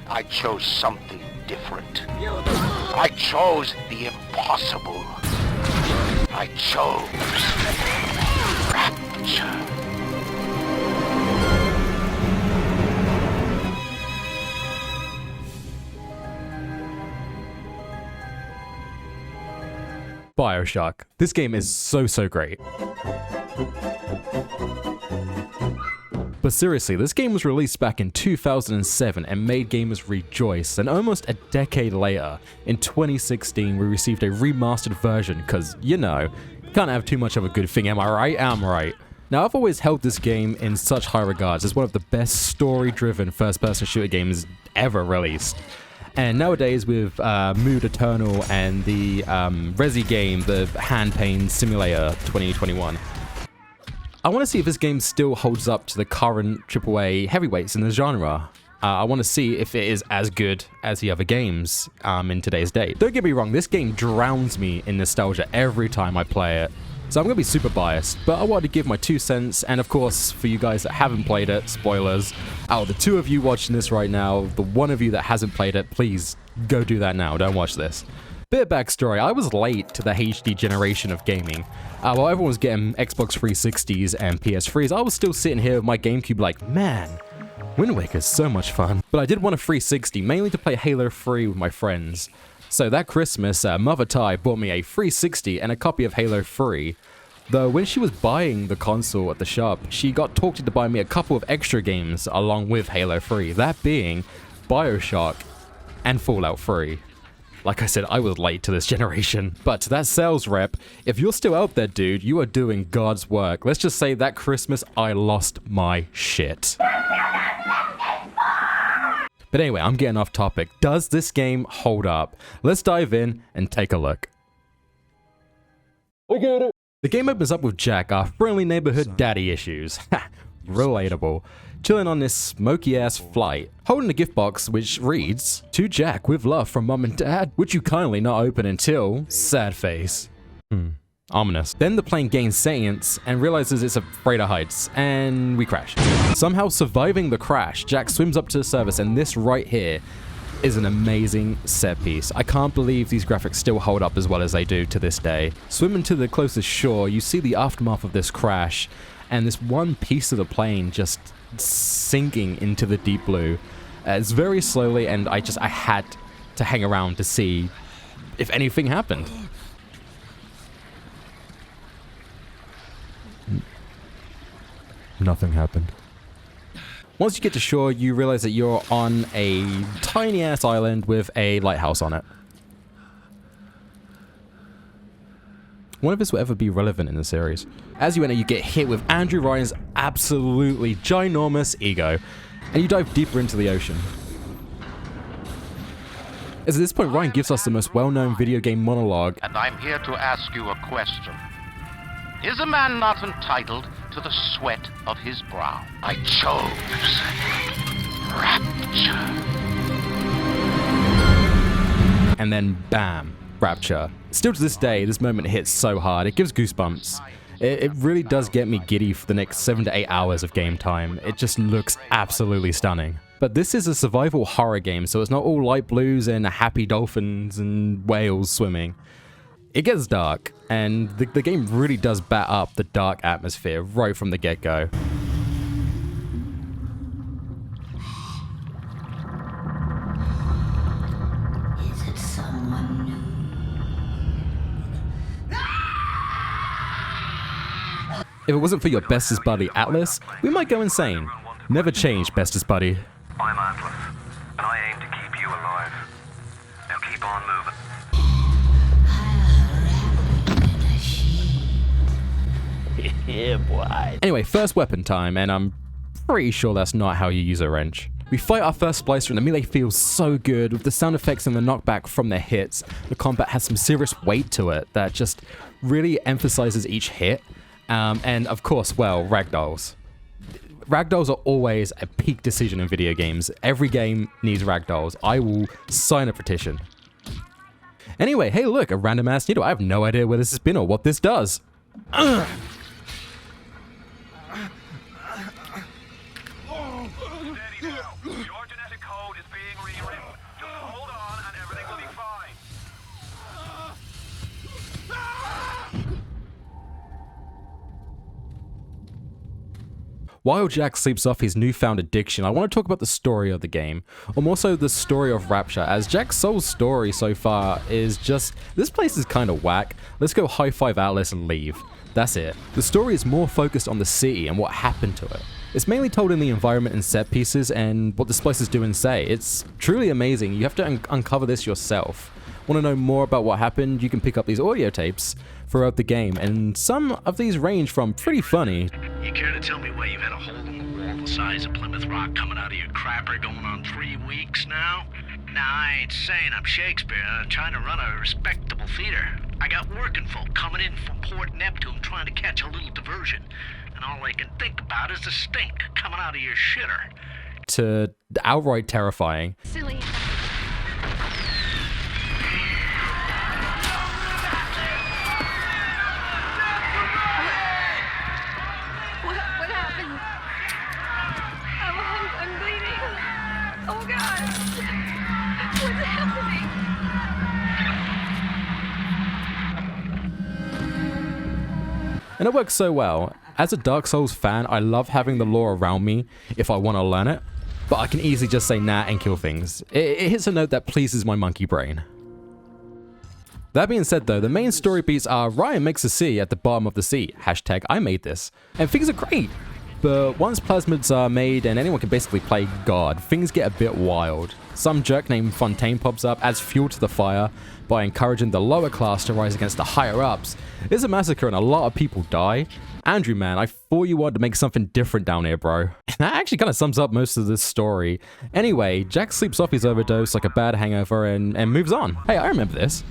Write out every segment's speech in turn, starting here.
I chose something different. I chose the impossible. I chose rapture. Bioshock. This game is so great. But seriously, this game was released back in 2007 and made gamers rejoice, and almost a decade later, in 2016, we received a remastered version, cause, you know, can't have too much of a good thing, am I right? I'm right. Now, I've always held this game in such high regards as one of the best story-driven first-person shooter games ever released. And nowadays with Mood Eternal and the Resi game, the Hand Pain Simulator 2021, I want to see if this game still holds up to the current AAA heavyweights in the genre. I want to see if it is as good as the other games in today's day. Don't get me wrong, this game drowns me in nostalgia every time I play it. So I'm going to be super biased, but I wanted to give my 2 cents, and of course, for you guys that haven't played it, spoilers, out of the 2 of you watching this right now, the 1 of you that hasn't played it, please go do that now, don't watch this. Bit of backstory, I was late to the HD generation of gaming. While everyone was getting Xbox 360s and PS3s, I was still sitting here with my GameCube like, man, Wind Waker's so much fun. But I did want a 360, mainly to play Halo 3 with my friends. So that Christmas, Mother Ty bought me a 360 and a copy of Halo 3. Though when she was buying the console at the shop, she got talked into buy me a couple of extra games along with Halo 3, that being Bioshock and Fallout 3. Like I said, I was late to this generation. But to that sales rep, if you're still out there, dude, you are doing God's work. Let's just say that Christmas, I lost my shit. But anyway, I'm getting off topic. Does this game hold up? Let's dive in and take a look. We get it. The game opens up with Jack, our friendly neighborhood daddy issues. Ha, relatable. Chilling on this smoky-ass flight, holding a gift box which reads, "To Jack with love from mum and dad, which you kindly not open until..." Sad face. Ominous. Then the plane gains sentience and realizes it's afraid of heights, and we crash. Somehow surviving the crash, Jack swims up to the surface, and this right here is an amazing set piece. I can't believe these graphics still hold up as well as they do to this day. Swimming to the closest shore, you see the aftermath of this crash, and this one piece of the plane just sinking into the deep blue. It's very slowly, and I had to hang around to see if anything happened. Nothing happened. Once you get to shore, you realize that you're on a tiny-ass island with a lighthouse on it. I wonder if this will ever be relevant in the series. As you enter, you get hit with Andrew Ryan's absolutely ginormous ego, and you dive deeper into the ocean. As at this point, Ryan gives us the most well-known video game monologue. And I'm here to ask you a question. Is a man not entitled to the sweat of his brow? I chose rapture. And then bam, rapture. Still to this day, this moment hits so hard, it gives goosebumps. It really does get me giddy for the next 7 to 8 hours of game time. It just looks absolutely stunning. But this is a survival horror game, so it's not all light blues and happy dolphins and whales swimming. It gets dark, and the game really does bat up the dark atmosphere right from the get-go. Is it someone new? If it wasn't for your bestest buddy Atlas, we might go insane. Never change, bestest buddy. I'm Atlas, and I aim to keep you alive. Now keep on moving. Yeah, boy. Anyway, first weapon time, and I'm pretty sure that's not how you use a wrench. We fight our first splicer, and the melee feels so good with the sound effects and the knockback from their hits. The combat has some serious weight to it that just really emphasizes each hit. And of course, well, ragdolls. Ragdolls are always a peak decision in video games. Every game needs ragdolls. I will sign a petition. Anyway, hey look, a random ass needle. I have no idea where this has been or what this does. Your genetic code is being being rewritten. Just hold on and everything will be fine. While Jack sleeps off his newfound addiction, I want to talk about the story of the game, or more so the story of Rapture, as Jack's sole story so far is just, this place is kind of whack, let's go high five Atlas and leave. That's it. The story is more focused on the city and what happened to it. It's mainly told in the environment and set pieces and what the splicers do and say. It's truly amazing. You have to uncover this yourself. Want to know more about what happened? You can pick up these audio tapes throughout the game, and some of these range from pretty funny. You care to tell me why you've had a hole in the wall the size of Plymouth Rock coming out of your crapper going on 3 weeks now? Nah, I ain't saying I'm Shakespeare. I'm trying to run a respectable theater. I got working folk coming in from Port Neptune trying to catch a little diversion, and all they can think about is the stink coming out of your shitter. To outright terrifying. Silly. What happened? Oh, I'm bleeding. Oh, God. What's happening? And it works so well. As a Dark Souls fan, I love having the lore around me if I want to learn it, but I can easily just say nah and kill things. It hits a note that pleases my monkey brain. That being said though, the main story beats are Ryan makes a sea at the bottom of the sea, hashtag I made this, and things are great. But once plasmids are made and anyone can basically play God, things get a bit wild. Some jerk named Fontaine pops up, adds fuel to the fire by encouraging the lower class to rise against the higher ups. It's a massacre and a lot of people die. Andrew, man, I thought you wanted to make something different down here, bro. That actually kind of sums up most of this story. Anyway, Jack sleeps off his overdose like a bad hangover and moves on. Hey, I remember this.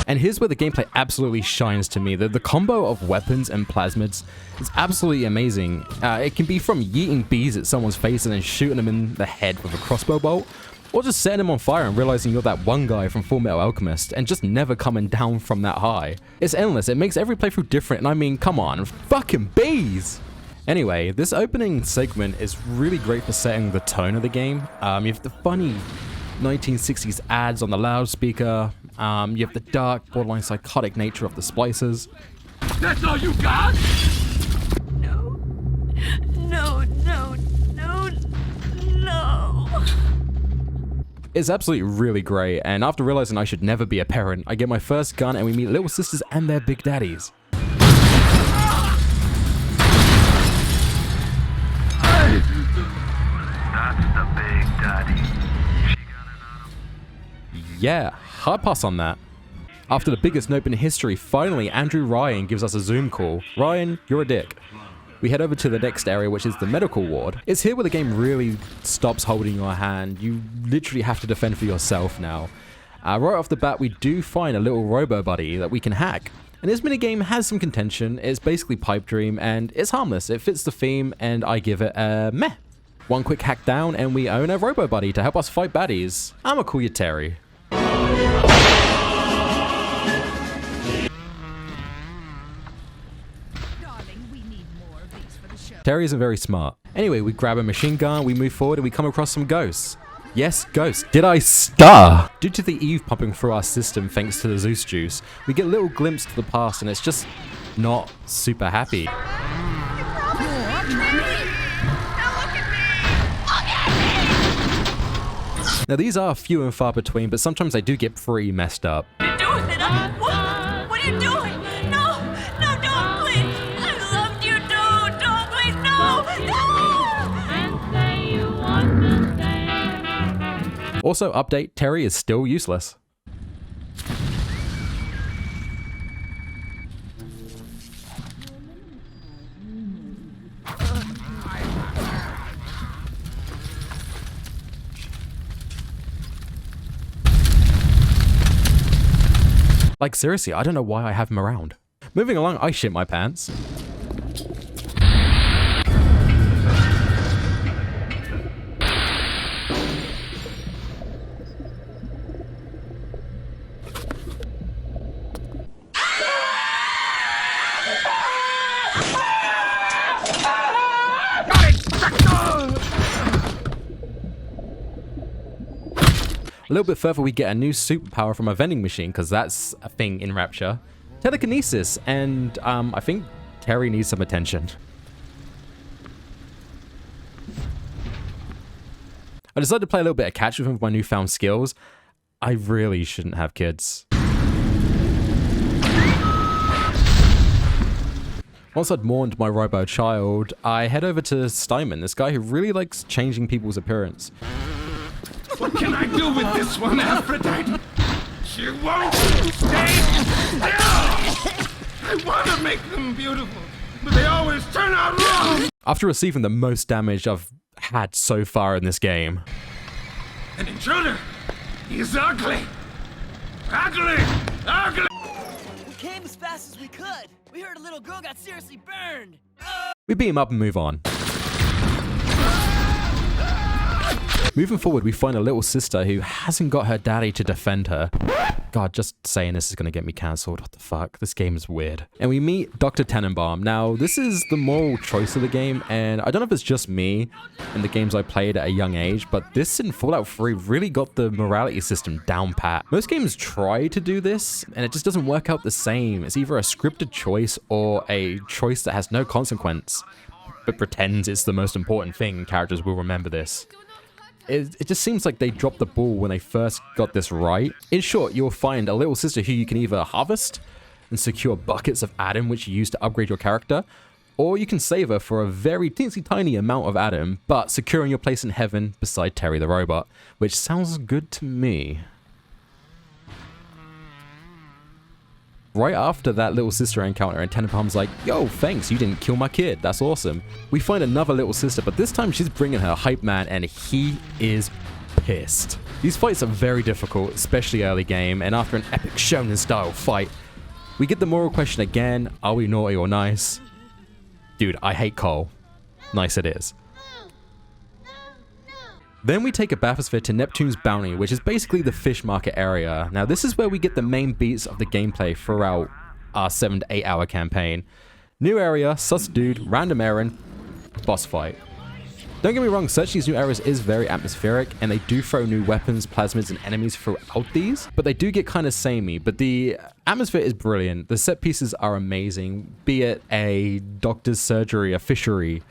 And here's where the gameplay absolutely shines to me. The combo of weapons and plasmids is absolutely amazing. It can be from yeeting bees at someone's face and then shooting them in the head with a crossbow bolt, or just setting them on fire and realizing you're that one guy from Full Metal Alchemist and just never coming down from that high. It's endless. It makes every playthrough different, and I mean, come on, fucking bees! Anyway, this opening segment is really great for setting the tone of the game. You have the funny 1960s ads on the loudspeaker. You have the dark, borderline psychotic nature of the splicers. That's all you got? No. No, no, no, no. It's absolutely really great, and after realizing I should never be a parent, I get my first gun and we meet little sisters and their big daddies. That's the big daddy. She got it on him. Yeah, hard pass on that. After the biggest nope in history, finally Andrew Ryan gives us a Zoom call. Ryan, you're a dick. We head over to the next area, which is the medical ward. It's here where the game really stops holding your hand. You literally have to defend for yourself now. Right off the bat, we do find a little robo buddy that we can hack. And this minigame has some contention. It's basically Pipe Dream, and it's harmless. It fits the theme, and I give it a meh. One quick hack down, and we own a robo buddy to help us fight baddies. I'ma call you Terry. Terry isn't very smart. Anyway, we grab a machine gun, we move forward, and we come across some ghosts. Yes, ghosts. Did I star? Due to the Eve pumping through our system thanks to the Zeus juice, we get a little glimpse to the past, and it's just not super happy. Now these are few and far between, but sometimes they do get pretty messed up. What are you doing? What are you doing? No, no, don't, please. I loved you, don't, please, no. Also, update, Terry is still useless. Like seriously, I don't know why I have him around. Moving along, I shit my pants. A little bit further, we get a new superpower from a vending machine, because that's a thing in Rapture. Telekinesis, and I think Terry needs some attention. I decided to play a little bit of catch with him with my newfound skills. I really shouldn't have kids. Once I'd mourned my robo child, I head over to Steinman, this guy who really likes changing people's appearance. What can I do with this one, Aphrodite? She won't stay still! I want to make them beautiful, but they always turn out wrong! After receiving the most damage I've had so far in this game. An intruder! He's ugly! Ugly! Ugly! We came as fast as we could. We heard a little girl got seriously burned. We beat him up and move on. Moving forward, we find a little sister who hasn't got her daddy to defend her. God, just saying this is going to get me cancelled. What the fuck? This game is weird. And we meet Dr. Tenenbaum. Now, this is the moral choice of the game, and I don't know if it's just me and the games I played at a young age, but this in Fallout 3 really got the morality system down pat. Most games try to do this, and it just doesn't work out the same. It's either a scripted choice or a choice that has no consequence, but pretends it's the most important thing, and characters will remember this. It just seems like they dropped the ball when they first got this right. In short, you'll find a little sister who you can either harvest and secure buckets of Adam, which you use to upgrade your character, or you can save her for a very teensy tiny amount of Adam, but securing your place in heaven beside Terry the robot, which sounds good to me. Right after that little sister encounter, and Tenenbaum's like, yo, thanks, you didn't kill my kid, that's awesome. We find another little sister, but this time she's bringing her hype man, and he is pissed. These fights are very difficult, especially early game, and after an epic shonen style fight, we get the moral question again, are we naughty or nice? Dude, I hate coal. Nice it is. Then we take a bathysphere to Neptune's Bounty, which is basically the fish market area. Now this is where we get the main beats of the gameplay throughout our 7 to 8 hour campaign. New area, sus dude, random errand, boss fight. Don't get me wrong, searching these new areas is very atmospheric, and they do throw new weapons, plasmids, and enemies throughout these, but they do get kind of samey, but the atmosphere is brilliant. The set pieces are amazing, be it a doctor's surgery, a fishery,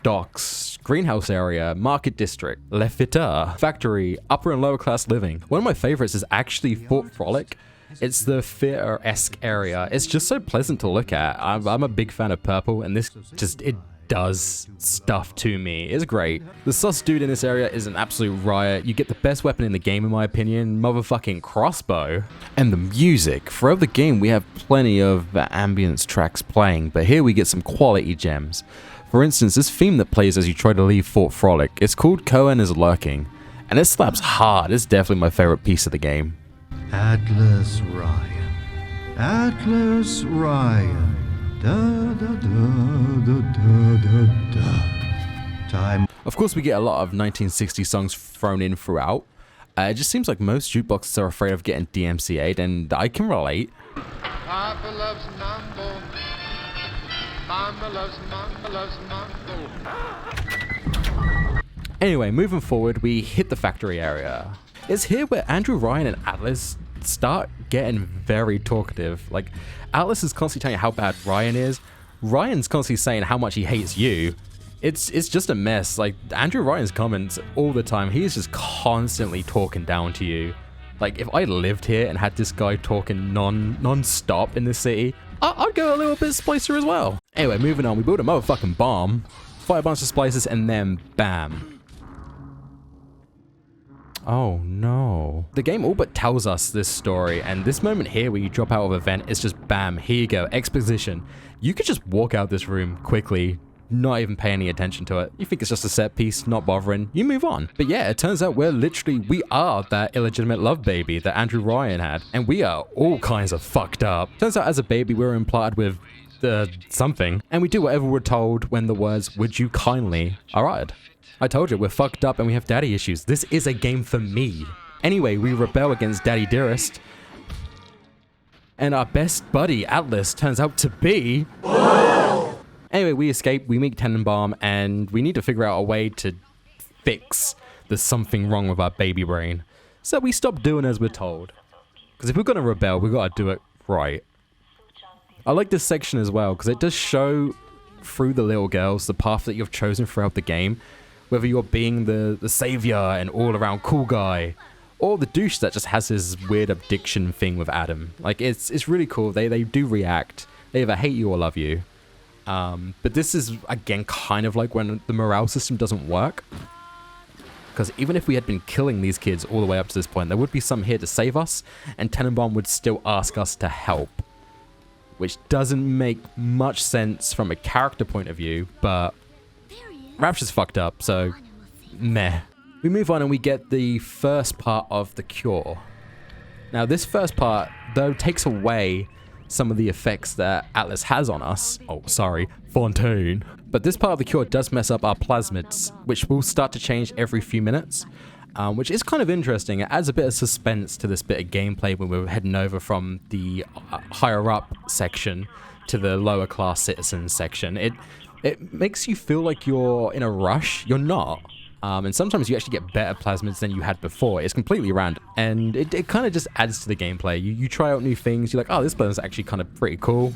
docks, greenhouse area, market district, Le Fitter, factory, upper and lower class living. One of my favorites is actually Fort Frolic. It's the theater-esque area. It's just so pleasant to look at. I'm a big fan of purple, and this just, it does stuff to me. It's great. The sus dude in this area is an absolute riot. You get the best weapon in the game, in my opinion, motherfucking crossbow. And the music. Throughout the game, we have plenty of ambience tracks playing, but here we get some quality gems. For instance, this theme that plays as you try to leave Fort Frolic, it's called Cohen is Lurking, and it slaps hard. It's definitely my favorite piece of the game. Atlas Ryan, Atlas Ryan, da da da da da da. Time. Of course, we get a lot of 1960 songs thrown in throughout. It just seems like most jukeboxes are afraid of getting DMCA'd, and I can relate. Papa loves mambo. Mama loves mambo. Anyway, moving forward, we hit the factory area. It's here where Andrew Ryan and Atlas start getting very talkative. Like, Atlas is constantly telling you how bad Ryan is. Ryan's constantly saying how much he hates you. It's just a mess. Like, Andrew Ryan's comments all the time, he's just constantly talking down to you. Like, if I lived here and had this guy talking non-stop in this city, I'd go a little bit splicer as well. Anyway, moving on, we build a motherfucking bomb, fight a bunch of splicers, and then bam. Oh no. The game all but tells us this story, and this moment here where you drop out of a vent, it's just bam, here you go, exposition. You could just walk out this room quickly, not even pay any attention to it. You think it's just a set piece, not bothering, you move on. But yeah, it turns out we are that illegitimate love baby that Andrew Ryan had, and we are all kinds of fucked up. Turns out as a baby we were implanted with something, and we do whatever we're told when the words, would you kindly, are uttered. I told you, we're fucked up and we have daddy issues. This is a game for me. Anyway, we rebel against Daddy Dearest, and our best buddy, Atlas, turns out to be... Anyway, we escape, we meet Tenenbaum, and we need to figure out a way to fix the something wrong with our baby brain. So we stop doing as we're told. Because if we're going to rebel, we've got to do it right. I like this section as well, because it does show through the little girls the path that you've chosen throughout the game. Whether you're being the savior and all-around cool guy, or the douche that just has this weird addiction thing with Adam. Like, it's really cool. They do react. They either hate you or love you. But this is, again, kind of like when the morale system doesn't work. Because even if we had been killing these kids all the way up to this point, there would be some here to save us, and Tenenbaum would still ask us to help. Which doesn't make much sense from a character point of view, but Rapture's fucked up, so meh. We move on and we get the first part of the cure. Now this first part, though, takes away some of the effects that Atlas has on us. Oh, sorry, Fontaine. But this part of the cure does mess up our plasmids, which will start to change every few minutes, which is kind of interesting. It adds a bit of suspense to this bit of gameplay when we're heading over from the higher up section to the lower class citizens section. It makes you feel like you're in a rush. You're not. And sometimes you actually get better plasmids than you had before. It's completely random. And it kind of just adds to the gameplay. You try out new things. You're like, oh, this plasmid's actually kind of pretty cool.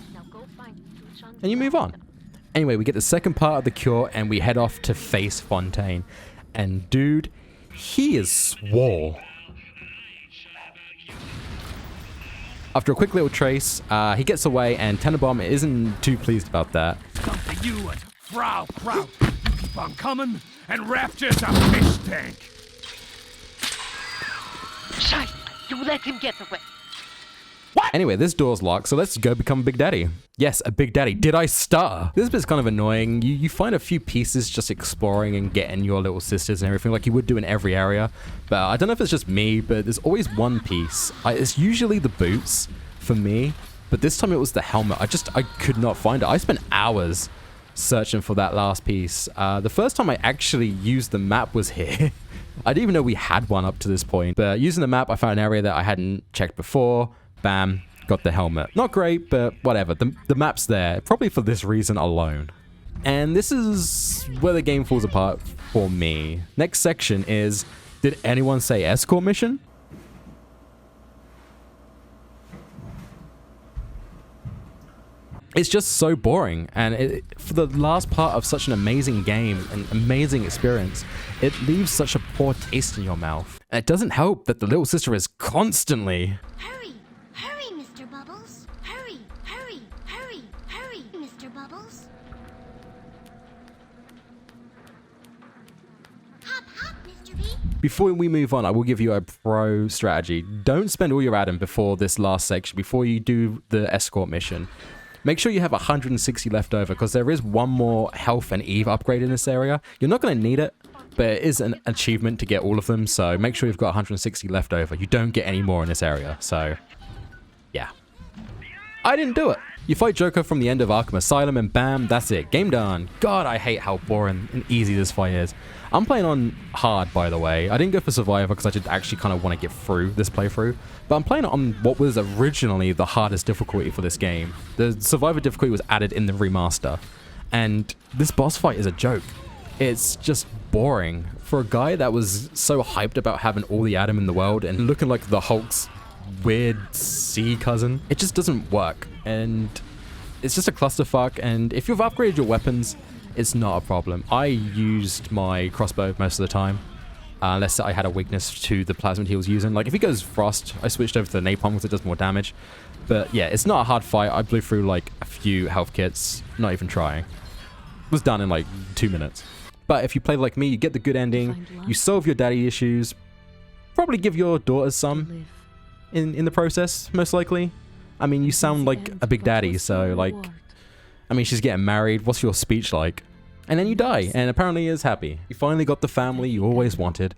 And you move on. Anyway, we get the second part of the cure and we head off to face Fontaine. And dude, he is swole. After a quick little trace, he gets away and Tenenbaum isn't too pleased about that. Come to you and Frau Kraut. You keep on coming, and Rapture's a fish tank. Shite! You let him get away. What? Anyway, this door's locked, so let's go become Big Daddy. Yes, a Big Daddy. Did I stutter? This bit's kind of annoying. You find a few pieces just exploring and getting your little sisters and everything like you would do in every area. But I don't know if it's just me, but there's always one piece. It's usually the boots for me, but this time it was the helmet. I could not find it. I spent hours searching for that last piece. The first time I actually used the map was here. I didn't even know we had one up to this point, but using the map, I found an area that I hadn't checked before. Bam, got the helmet. Not great, but whatever. The map's there, probably for this reason alone. And this is where the game falls apart for me. Next section is, did anyone say escort mission? It's just so boring, and for the last part of such an amazing game, an amazing experience, it leaves such a poor taste in your mouth. And it doesn't help that the little sister is constantly... Hurry! Hurry, Mr. Bubbles! Hurry! Hurry! Hurry! Hurry, Mr. Bubbles! Hop, hop, Mr. B! Before we move on, I will give you a pro strategy. Don't spend all your Adam before this last section, before you do the escort mission. Make sure you have 160 left over, because there is one more health and Eve upgrade in this area. You're not going to need it, but it is an achievement to get all of them, so make sure you've got 160 left over. You don't get any more in this area, so yeah. I didn't do it. You fight Joker from the end of Arkham Asylum and bam, that's it. Game done. God, I hate how boring and easy this fight is. I'm playing on hard, by the way. I didn't go for Survivor because I did actually kind of want to get through this playthrough. But I'm playing on what was originally the hardest difficulty for this game. The Survivor difficulty was added in the remaster. And this boss fight is a joke. It's just boring. For a guy that was so hyped about having all the Adam in the world and looking like the Hulk's weird sea cousin, it just doesn't work. And it's just a clusterfuck. And if you've upgraded your weapons, it's not a problem. I used my crossbow most of the time, unless I had a weakness to the plasmid he was using. Like if he goes frost, I switched over to the napalm because it does more damage. But yeah, it's not a hard fight. I blew through like a few health kits, not even trying. It was done in like 2 minutes. But if you play like me, you get the good ending, you solve your daddy issues, probably give your daughters some in the process, most likely. I mean, you sound like a big daddy, so like, I mean, she's getting married. What's your speech like? And then you die, and apparently is happy. You finally got the family you always wanted,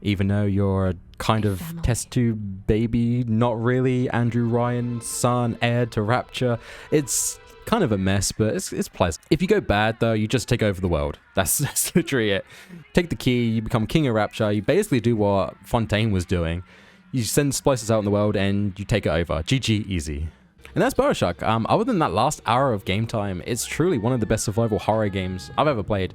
even though you're a kind of test tube baby, not really Andrew Ryan's son, heir to Rapture. It's kind of a mess, but it's pleasant. If you go bad, though, you just take over the world. That's literally it. Take the key, you become king of Rapture. You basically do what Fontaine was doing. You send splices out in the world, and you take it over. GG, easy. And that's Bioshock. Other than that last hour of game time, it's truly one of the best survival horror games I've ever played.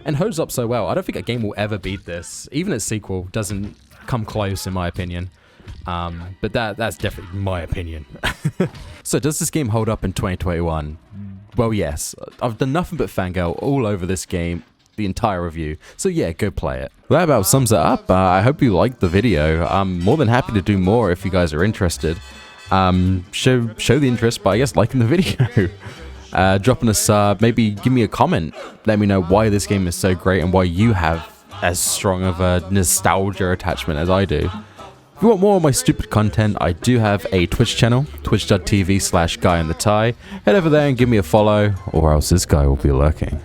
And holds up so well. I don't think a game will ever beat this. Even its sequel doesn't come close in my opinion. But that's definitely my opinion. So does this game hold up in 2021? Well, yes. I've done nothing but fangirl all over this game, the entire review. So yeah, go play it. Well, that about sums it up. I hope you liked the video. I'm more than happy to do more if you guys are interested. Show the interest by, I guess, liking the video. Dropping a sub, maybe give me a comment. Let me know why this game is so great and why you have as strong of a nostalgia attachment as I do. If you want more of my stupid content, I do have a Twitch channel, twitch.tv/Guyinthetie. Head over there and give me a follow, or else this guy will be lurking.